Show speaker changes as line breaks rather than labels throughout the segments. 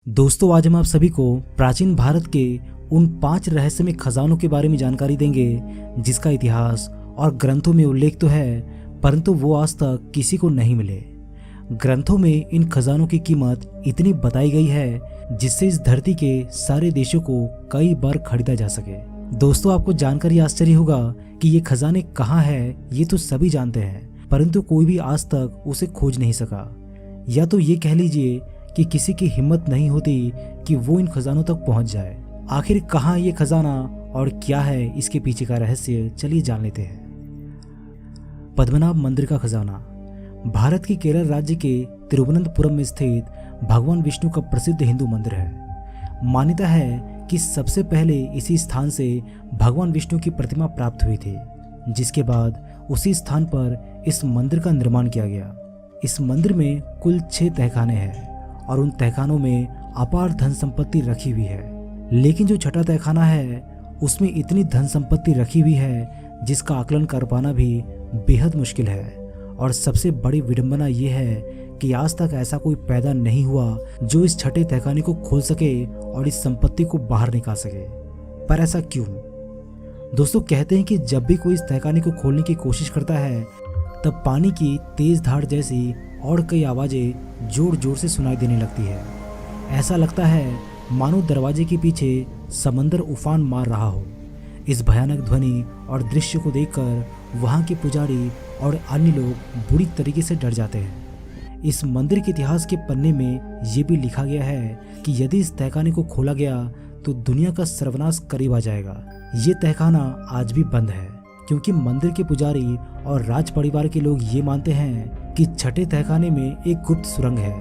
दोस्तों, आज हम आप सभी को प्राचीन भारत के उन 5 रहस्यमय खजानों के बारे में जानकारी देंगे जिसका इतिहास और ग्रंथों में उल्लेख तो है, परंतु वो आज तक किसी को नहीं मिले। ग्रंथों में इन खजानों की कीमत इतनी बताई गई है जिससे इस धरती के सारे देशों को कई बार खरीदा जा सके। दोस्तों, आपको जानकर ये आश्चर्य होगा कि ये खजाने कहाँ है। ये तो सभी जानते हैं, परंतु कोई भी आज तक उसे खोज नहीं सका। या तो ये कह लीजिए कि किसी की हिम्मत नहीं होती कि वो इन खजानों तक पहुंच जाए। आखिर कहाँ ये खजाना और क्या है इसके पीछे का रहस्य, चलिए जान लेते हैं। पद्मनाभ मंदिर का खजाना भारत के केरल राज्य के तिरुवनंतपुरम में स्थित भगवान विष्णु का प्रसिद्ध हिंदू मंदिर है। मान्यता है कि सबसे पहले इसी स्थान से भगवान विष्णु की प्रतिमा प्राप्त हुई थी, जिसके बाद उसी स्थान पर इस मंदिर का निर्माण किया गया। इस मंदिर में कुल 6 तहखाने हैं और उन तहखानों में अपार धन संपत्ति रखी हुई है। लेकिन जो छठा तहखाना है उसमें इतनी धन संपत्ति रखी हुई है जिसका आकलन कर पाना भी बेहद मुश्किल है। और सबसे बड़ी विडंबना यह है कि आज तक ऐसा कोई पैदा नहीं हुआ जो इस छठे तहखाने को खोल सके और इस संपत्ति को बाहर निकाल सके। पर ऐसा क्यों? दोस्तों, कहते हैं कि जब भी कोई इस तहखाने को खोलने की कोशिश करता है तब पानी की तेज धार जैसी और कई आवाजें जोर जोर से सुनाई देने लगती है। ऐसा लगता है मानो दरवाजे के पीछे समंदर उफान मार रहा हो। इस भयानक ध्वनि और दृश्य को देखकर वहां के पुजारी और अन्य लोग बुरी तरीके से डर जाते हैं। इस मंदिर के इतिहास के पन्ने में ये भी लिखा गया है कि यदि इस तहखाने को खोला गया तो दुनिया का सर्वनाश करीब आ जाएगा। ये तहखाना आज भी बंद है क्योंकि मंदिर के पुजारी और राज परिवार के लोग ये मानते हैं कि छठे तहखाने में एक गुप्त सुरंग है।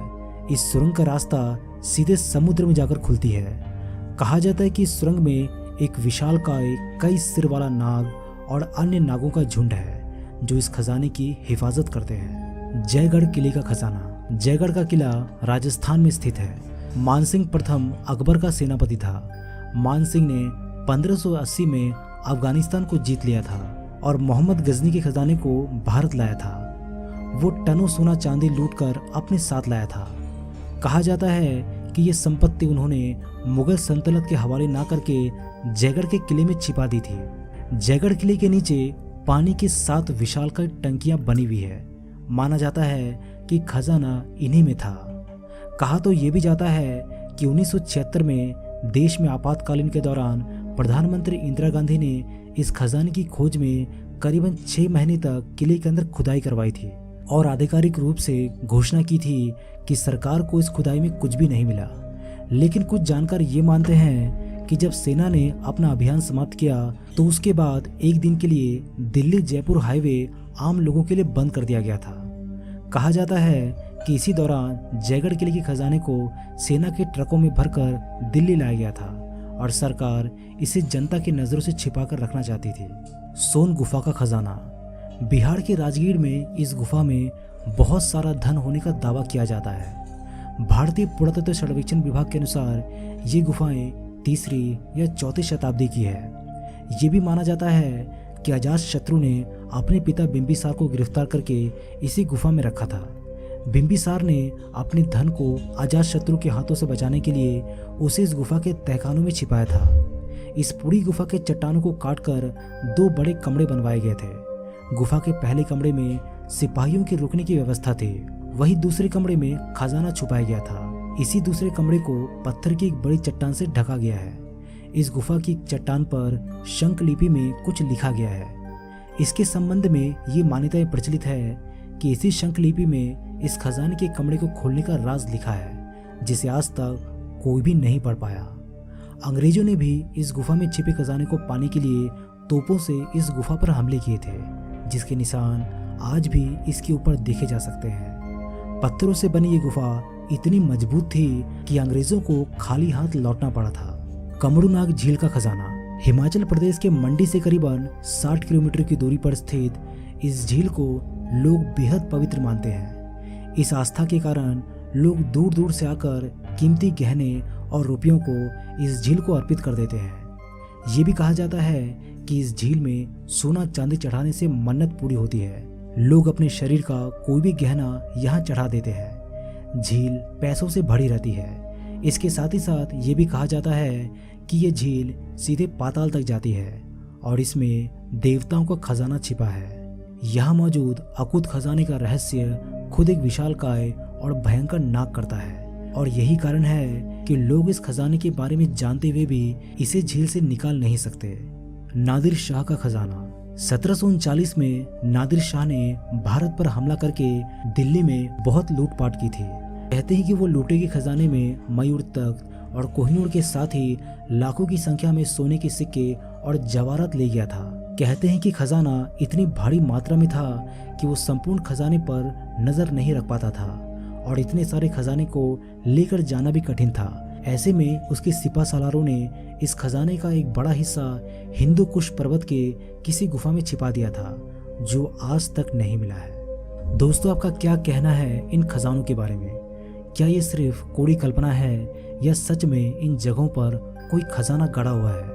इस सुरंग का रास्ता सीधे समुद्र में जाकर खुलती है। कहा जाता है कि इस सुरंग में एक विशालकाय कई सिर वाला नाग और अन्य नागों का झुंड है जो इस खजाने की हिफाजत करते हैं। जयगढ़ किले का खजाना। जयगढ़ का किला राजस्थान में स्थित है। मानसिंह प्रथम अकबर का सेनापति था। मानसिंह ने 1580 में अफगानिस्तान को जीत लिया था और मोहम्मद गजनी के खजाने को भारत लाया था। वो टनों सोना चांदी लूटकर अपने साथ लाया था। कहा जाता है कि ये संपत्ति उन्होंने मुगल सल्तनत के हवाले ना करके जयगढ़ के किले में छिपा दी थी। जयगढ़ किले के नीचे पानी की 7 विशालकाय टंकियां बनी हुई है। माना जाता है कि खजाना इन्हीं में था। कहा तो ये भी जाता है कि 1976 में देश में आपातकालीन के दौरान प्रधानमंत्री इंदिरा गांधी ने इस खजाने की खोज में करीबन 6 महीने तक किले के अंदर खुदाई करवाई थी और आधिकारिक रूप से घोषणा की थी कि सरकार को इस खुदाई में कुछ भी नहीं मिला। लेकिन कुछ जानकार ये मानते हैं कि जब सेना ने अपना अभियान समाप्त किया तो उसके बाद एक दिन के लिए दिल्ली जयपुर हाईवे आम लोगों के लिए बंद कर दिया गया था। कहा जाता है कि इसी दौरान जयगढ़ किले के खजाने को सेना के ट्रकों में भरकर दिल्ली लाया गया था और सरकार इसे जनता की नजरों से छिपा कर रखना चाहती थी। सोन गुफा का खजाना। बिहार के राजगीर में इस गुफा में बहुत सारा धन होने का दावा किया जाता है। भारतीय पुरातत्व सर्वेक्षण विभाग के अनुसार ये गुफाएं 3री या 4वीं शताब्दी की है। ये भी माना जाता है कि अजातशत्रु ने अपने पिता बिंबिसार को गिरफ्तार करके इसी गुफा में रखा था। बिंबिसार ने अपने धन को अजातशत्रु के हाथों से बचाने के लिए उसे इस गुफा के तहखानों में छिपाया था। इस पूरी गुफा के चट्टानों को काटकर 2 बड़े कमरे बनवाए गए थे। गुफा के पहले कमरे में सिपाहियों के रुकने की व्यवस्था थी, वहीं दूसरे कमरे में खजाना छुपाया गया था। इसी दूसरे कमरे को पत्थर की एक बड़ी चट्टान से ढका गया है। इस गुफा की चट्टान पर शंख लिपि में कुछ लिखा गया है। इसके संबंध में ये मान्यता प्रचलित है कि इसी शंख लिपि में इस खजाने के कमरे को खोलने का राज लिखा है, जिसे आज तक कोई भी नहीं पढ़ पाया। अंग्रेजों ने भी इस गुफा में छिपे खजाने को पाने के लिए तोपों से इस गुफा पर हमले किए थे, जिसके निशान आज भी इसके ऊपर देखे जा सकते हैं। पत्थरों से बनी ये गुफा इतनी मजबूत थी कि अंग्रेजों को खाली हाथ लौटना पड़ा था। कमरूनाग झील का खजाना। हिमाचल प्रदेश के मंडी से करीबन 60 किलोमीटर की दूरी पर स्थित इस झील को लोग बेहद पवित्र मानते हैं। इस आस्था के कारण लोग दूर दूर से आकर कीमती गहने और रुपयों को इस झील को अर्पित कर देते हैं। ये भी कहा जाता है कि इस झील में सोना चांदी चढ़ाने से मन्नत पूरी होती है। लोग अपने शरीर का कोई भी गहना यहाँ चढ़ा देते हैं। झील पैसों से भरी रहती है। इसके साथ ही साथ ये भी कहा जाता है कि ये झील सीधे पाताल तक जाती है और इसमें देवताओं का खजाना छिपा है। यहाँ मौजूद अकूत खजाने का रहस्य खुद एक विशालकाय और भयंकर नाग करता है और यही कारण है कि लोग इस खजाने के बारे में जानते हुए भी इसे झील से निकाल नहीं सकते। नादिर शाह का खजाना। 1739 में नादिर शाह ने भारत पर हमला करके दिल्ली में बहुत लूटपाट की थी। कहते हैं कि वो लूटे के खजाने में मयूर तख्त और कोहिनूर के साथ ही लाखों की संख्या में सोने के सिक्के और जवाहरात ले गया था। कहते हैं कि खजाना इतनी भारी मात्रा में था कि वो संपूर्ण खजाने पर नजर नहीं रख पाता था और इतने सारे खजाने को लेकर जाना भी कठिन था। ऐसे में उसके सिपा सालारों ने इस खजाने का एक बड़ा हिस्सा हिंदू कुश पर्वत के किसी गुफा में छिपा दिया था, जो आज तक नहीं मिला है। दोस्तों, आपका क्या कहना है इन खजानों के बारे में? क्या ये सिर्फ कूड़ी कल्पना है या सच में इन जगहों पर कोई खजाना गड़ा हुआ है?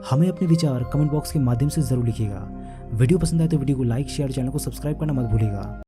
हमें अपने विचार कमेंट बॉक्स के माध्यम से जरूर लिखिएगा। वीडियो पसंद आए तो वीडियो को लाइक, शेयर, चैनल को सब्सक्राइब करना मत भूलिएगा।